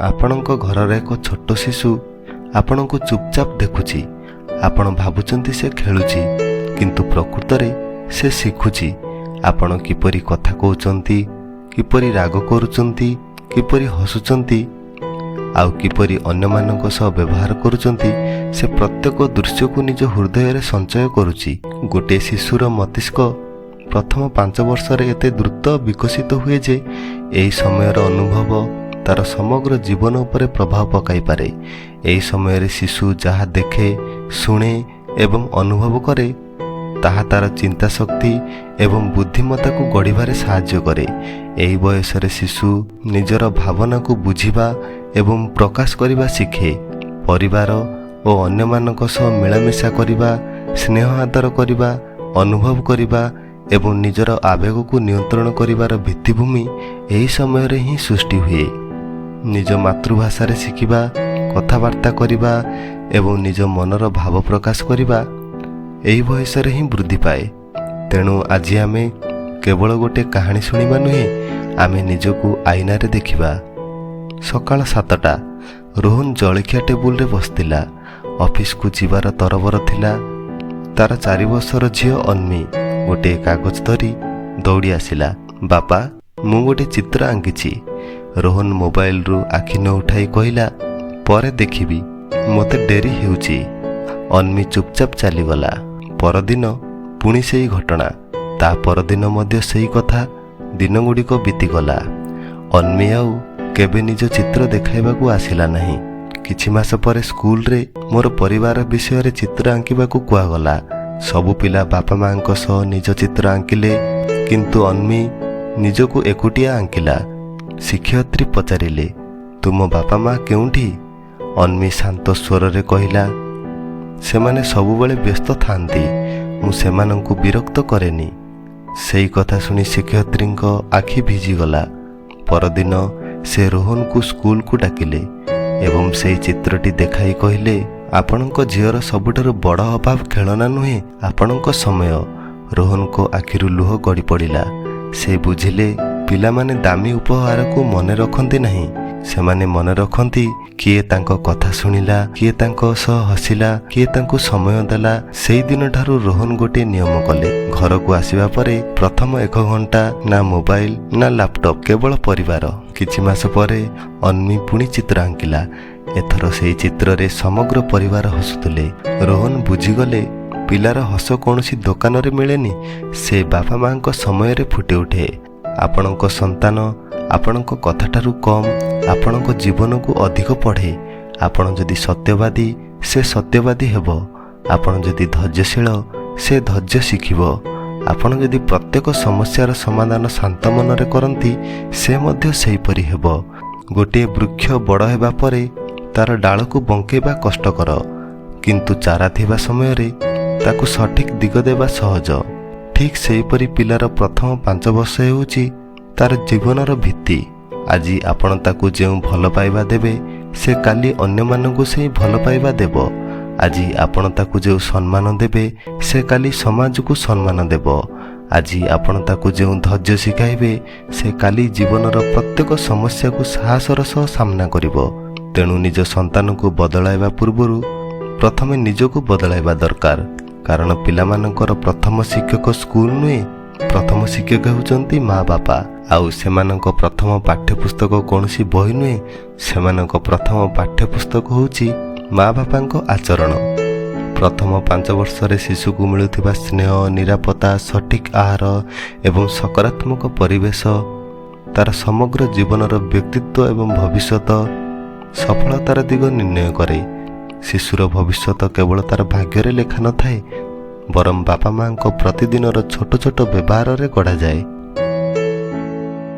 ଆପଣଙ୍କ ଘରର ଏକ ଛୋଟ ଶିଶୁ ଆପଣଙ୍କୁ ଚୁପଚାପ ଦେଖୁଛି। ଆପଣ ଭାବୁଛନ୍ତି ସେ ଖେଳୁଛି, କିନ୍ତୁ ପ୍ରକୃତରେ ସେ ଶିଖୁଛି ଆପଣ କିପରି କଥା କହୁଛନ୍ତି, କିପରି ରାଗ କରୁଛନ୍ତି, କିପରି ହସୁଛନ୍ତି ଆଉ କିପରି ଅନ୍ୟମାନଙ୍କ ସହ ବ୍ୟବହାର କରୁଛନ୍ତି। ସେ ପ୍ରତ୍ୟେକ ଦୃଶ୍ୟକୁ ନିଜ ହୃଦୟରେ ସଞ୍ଚୟ କରୁଛି। ଗୋଟିଏ ଶିଶୁର ମସ୍ତିଷ୍କ ପ୍ରଥମ 5 ବର୍ଷରେ ଏତେ ଦ୍ରୁତ ବିକଶିତ ହୁଏ ଯେ ଏହି ସମୟର ଅନୁଭବ ତାର ସମଗ୍ର ଜୀବନ ଉପରେ ପ୍ରଭାବ ପକାଇପାରେ। ଏହି ସମୟରେ ଶିଶୁ ଯାହା ଦେଖେ, ଶୁଣେ ଏବଂ ଅନୁଭବ କରେ ତାହା ତାର ଚିନ୍ତା ଶକ୍ତି ଏବଂ ବୁଦ୍ଧିମତ୍ତାକୁ ଗଢ଼ିବାରେ ସାହାଯ୍ୟ କରେ। ଏହି ବୟସରେ ଶିଶୁ ନିଜର ଭାବନାକୁ ବୁଝିବା ଏବଂ ପ୍ରକାଶ କରିବା ଶିଖେ। ପରିବାର ଓ ଅନ୍ୟମାନଙ୍କ ସହ ମିଳାମିଶା କରିବା, ସ୍ନେହ ଆଦର କରିବା, ଅନୁଭବ କରିବା ଏବଂ ନିଜର ଆବେଗକୁ ନିୟନ୍ତ୍ରଣ କରିବାର ଭିତ୍ତିଭୂମି ଏହି ସମୟରେ ହିଁ ସୃଷ୍ଟି ହୁଏ। ନିଜ ମାତୃଭାଷାରେ ଶିଖିବା, କଥାବାର୍ତ୍ତା କରିବା ଏବଂ ନିଜ ମନର ଭାବ ପ୍ରକାଶ କରିବା ଏହି ବୟସରେ ହିଁ ବୃଦ୍ଧି ପାଏ। ତେଣୁ ଆଜି ଆମେ କେବଳ ଗୋଟିଏ କାହାଣୀ ଶୁଣିବା ନୁହେଁ, ଆମେ ନିଜକୁ ଆଇନାରେ ଦେଖିବା। ସକାଳ 7ଟା। ରୋହନ ଜଳଖିଆ ଟେବୁଲରେ ବସିଥିଲା। ଅଫିସକୁ ଯିବାର ତରବର ଥିଲା। ତାର 4 ବର୍ଷର ଝିଅ ଅନ୍ମୀ ଗୋଟିଏ କାଗଜ ଧରି ଦୌଡ଼ି ଆସିଲା। ବାପା, ମୁଁ ଗୋଟିଏ ଚିତ୍ର ଆଙ୍କିଛି। ରୋହନ ମୋବାଇଲରୁ ଆଖି ନ ଉଠାଇ କହିଲା, ପରେ ଦେଖିବି, ମୋତେ ଡେରି ହେଉଛି। ଅନ୍ମୀ ଚୁପଚାପ ଚାଲିଗଲା। ପରଦିନ ପୁଣି ସେଇ ଘଟଣା। ତା ପରଦିନ ମଧ୍ୟ ସେଇ କଥା। ଦିନଗୁଡ଼ିକ ବିତିଗଲା। ଅନ୍ମୀ ଆଉ କେବେ ନିଜ ଚିତ୍ର ଦେଖାଇବାକୁ ଆସିଲା ନାହିଁ। କିଛି ମାସ ପରେ ସ୍କୁଲରେ ମୋର ପରିବାର ବିଷୟରେ ଚିତ୍ର ଆଙ୍କିବାକୁ କୁହାଗଲା। ସବୁ ପିଲା ବାପା ମାଙ୍କ ସହ ନିଜ ଚିତ୍ର ଆଙ୍କିଲେ, କିନ୍ତୁ ଅନ୍ମୀ ନିଜକୁ ଏକୁଟିଆ ଆଙ୍କିଲା। ଶିକ୍ଷୟିତ୍ରୀ ପଚାରିଲେ, ତୁମ ବାପା ମା କେଉଁଠି? ଅନ୍ମୀ ଶାନ୍ତ ସ୍ୱରରେ କହିଲା, ସେମାନେ ସବୁବେଳେ ବ୍ୟସ୍ତ ଥାଆନ୍ତି, ମୁଁ ସେମାନଙ୍କୁ ବିରକ୍ତ କରେନି। ସେଇ କଥା ଶୁଣି ଶିକ୍ଷୟିତ୍ରୀଙ୍କ ଆଖି ଭିଜିଗଲା। ପରଦିନ ସେ ରୋହନକୁ ସ୍କୁଲକୁ ଡାକିଲେ ଏବଂ ସେଇ ଚିତ୍ରଟି ଦେଖାଇ କହିଲେ, ଆପଣଙ୍କ ଝିଅର ସବୁଠାରୁ ବଡ଼ ଅଭାବ ଖେଳନା ନୁହେଁ, ଆପଣଙ୍କ ସମୟ। ରୋହନଙ୍କ ଆଖିରୁ ଲୁହ ଗଡ଼ି ପଡ଼ିଲା। ସେ ବୁଝିଲେ ପିଲାମାନେ ଦାମୀ ଉପହାରକୁ ମନେ ରଖନ୍ତି ନାହିଁ, ସେମାନେ ମନେ ରଖନ୍ତି କିଏ ତାଙ୍କ କଥା ଶୁଣିଲା, କିଏ ତାଙ୍କ ସହ ହସିଲା, କିଏ ତାଙ୍କୁ ସମୟ ଦେଲା। ସେଇଦିନଠାରୁ ରୋହନ ଗୋଟିଏ ନିୟମ କଲେ। ଘରକୁ ଆସିବା ପରେ ପ୍ରଥମ 1 ଘଣ୍ଟା ନା ମୋବାଇଲ ନା ଲାପଟପ୍, କେବଳ ପରିବାର। କିଛି ମାସ ପରେ ଅନ୍ମୀ ପୁଣି ଚିତ୍ର ଆଙ୍କିଲା। ଏଥର ସେଇ ଚିତ୍ରରେ ସମଗ୍ର ପରିବାର ହସୁଥିଲେ। ରୋହନ ବୁଝିଗଲେ ପିଲାର ହସ କୌଣସି ଦୋକାନରେ ମିଳେନି, ସେ ବାପା ମାଙ୍କ ସମୟରେ ଫୁଟି ଉଠେ। ଆପଣଙ୍କ ସନ୍ତାନ ଆପଣଙ୍କ କଥାଠାରୁ କମ୍ ଆପଣଙ୍କ ଜୀବନକୁ ଅଧିକ ପଢ଼େ। ଆପଣ ଯଦି ସତ୍ୟବାଦୀ, ସେ ସତ୍ୟବାଦୀ ହେବ। ଆପଣ ଯଦି ଧୈର୍ଯ୍ୟଶୀଳ, ସେ ଧୈର୍ଯ୍ୟ ଶିଖିବ। ଆପଣ ଯଦି ପ୍ରତ୍ୟେକ ସମସ୍ୟାର ସମାଧାନ ଶାନ୍ତ ମନରେ କରନ୍ତି, ସେ ମଧ୍ୟ ସେହିପରି ହେବ। ଗୋଟିଏ ବୃକ୍ଷ ବଡ଼ ହେବା ପରେ ତାର ଡାଳକୁ ବଙ୍କେଇବା କଷ୍ଟକର, କିନ୍ତୁ ଚାରା ଥିବା ସମୟରେ ତାକୁ ସଠିକ୍ ଦିଗ ଦେବା ସହଜ। ଠିକ୍ ସେହିପରି ପିଲାର ପ୍ରଥମ 5 ବର୍ଷ ହେଉଛି ତାର ଜୀବନର ଭିତ୍ତି। ଆଜି ଆପଣ ତାକୁ ଯେଉଁ ଭଲ ପାଇବା ଦେବେ, ସେ କାଲି ଅନ୍ୟମାନଙ୍କୁ ସେହି ଭଲ ପାଇବା ଦେବ। ଆଜି ଆପଣ ତାକୁ ଯେଉଁ ସମ୍ମାନ ଦେବେ, ସେ କାଲି ସମାଜକୁ ସମ୍ମାନ ଦେବ। ଆଜି ଆପଣ ତାକୁ ଯେଉଁ ଧୈର୍ଯ୍ୟ ଶିଖାଇବେ, ସେ କାଲି ଜୀବନର ପ୍ରତ୍ୟେକ ସମସ୍ୟାକୁ ସାହସର ସହ ସାମ୍ନା କରିବ। ତେଣୁ ନିଜ ସନ୍ତାନକୁ ବଦଳାଇବା ପୂର୍ବରୁ ପ୍ରଥମେ ନିଜକୁ ବଦଳାଇବା ଦରକାର। କାରଣ ପିଲାମାନଙ୍କର ପ୍ରଥମ ଶିକ୍ଷକ ସ୍କୁଲ ନୁହେଁ, ପ୍ରଥମ ଶିକ୍ଷକ ହେଉଛନ୍ତି ମା ବାପା। ଆଉ ସେମାନଙ୍କ ପ୍ରଥମ ପାଠ୍ୟପୁସ୍ତକ କୌଣସି ବହି ନୁହେଁ, ସେମାନଙ୍କ ପ୍ରଥମ ପାଠ୍ୟପୁସ୍ତକ ହେଉଛି ମା ବାପାଙ୍କ ଆଚରଣ। ପ୍ରଥମ 5 ବର୍ଷରେ ଶିଶୁକୁ ମିଳୁଥିବା ସ୍ନେହ, ନିରାପତ୍ତା, ସଠିକ୍ ଆହାର ଏବଂ ସକାରାତ୍ମକ ପରିବେଶ ତାର ସମଗ୍ର ଜୀବନର ବ୍ୟକ୍ତିତ୍ୱ ଏବଂ ଭବିଷ୍ୟତ ସଫଳତାର ଦିଗ ନିର୍ଣ୍ଣୟ କରେ। ଶିଶୁର ଭବିଷ୍ୟତ କେବଳ ତାର ଭାଗ୍ୟରେ ଲେଖା ନଥାଏ, ବରଂ ବାପା ମାଙ୍କ ପ୍ରତିଦିନର ଛୋଟ ଛୋଟ ବ୍ୟବହାରରେ ଗଢ଼ାଯାଏ।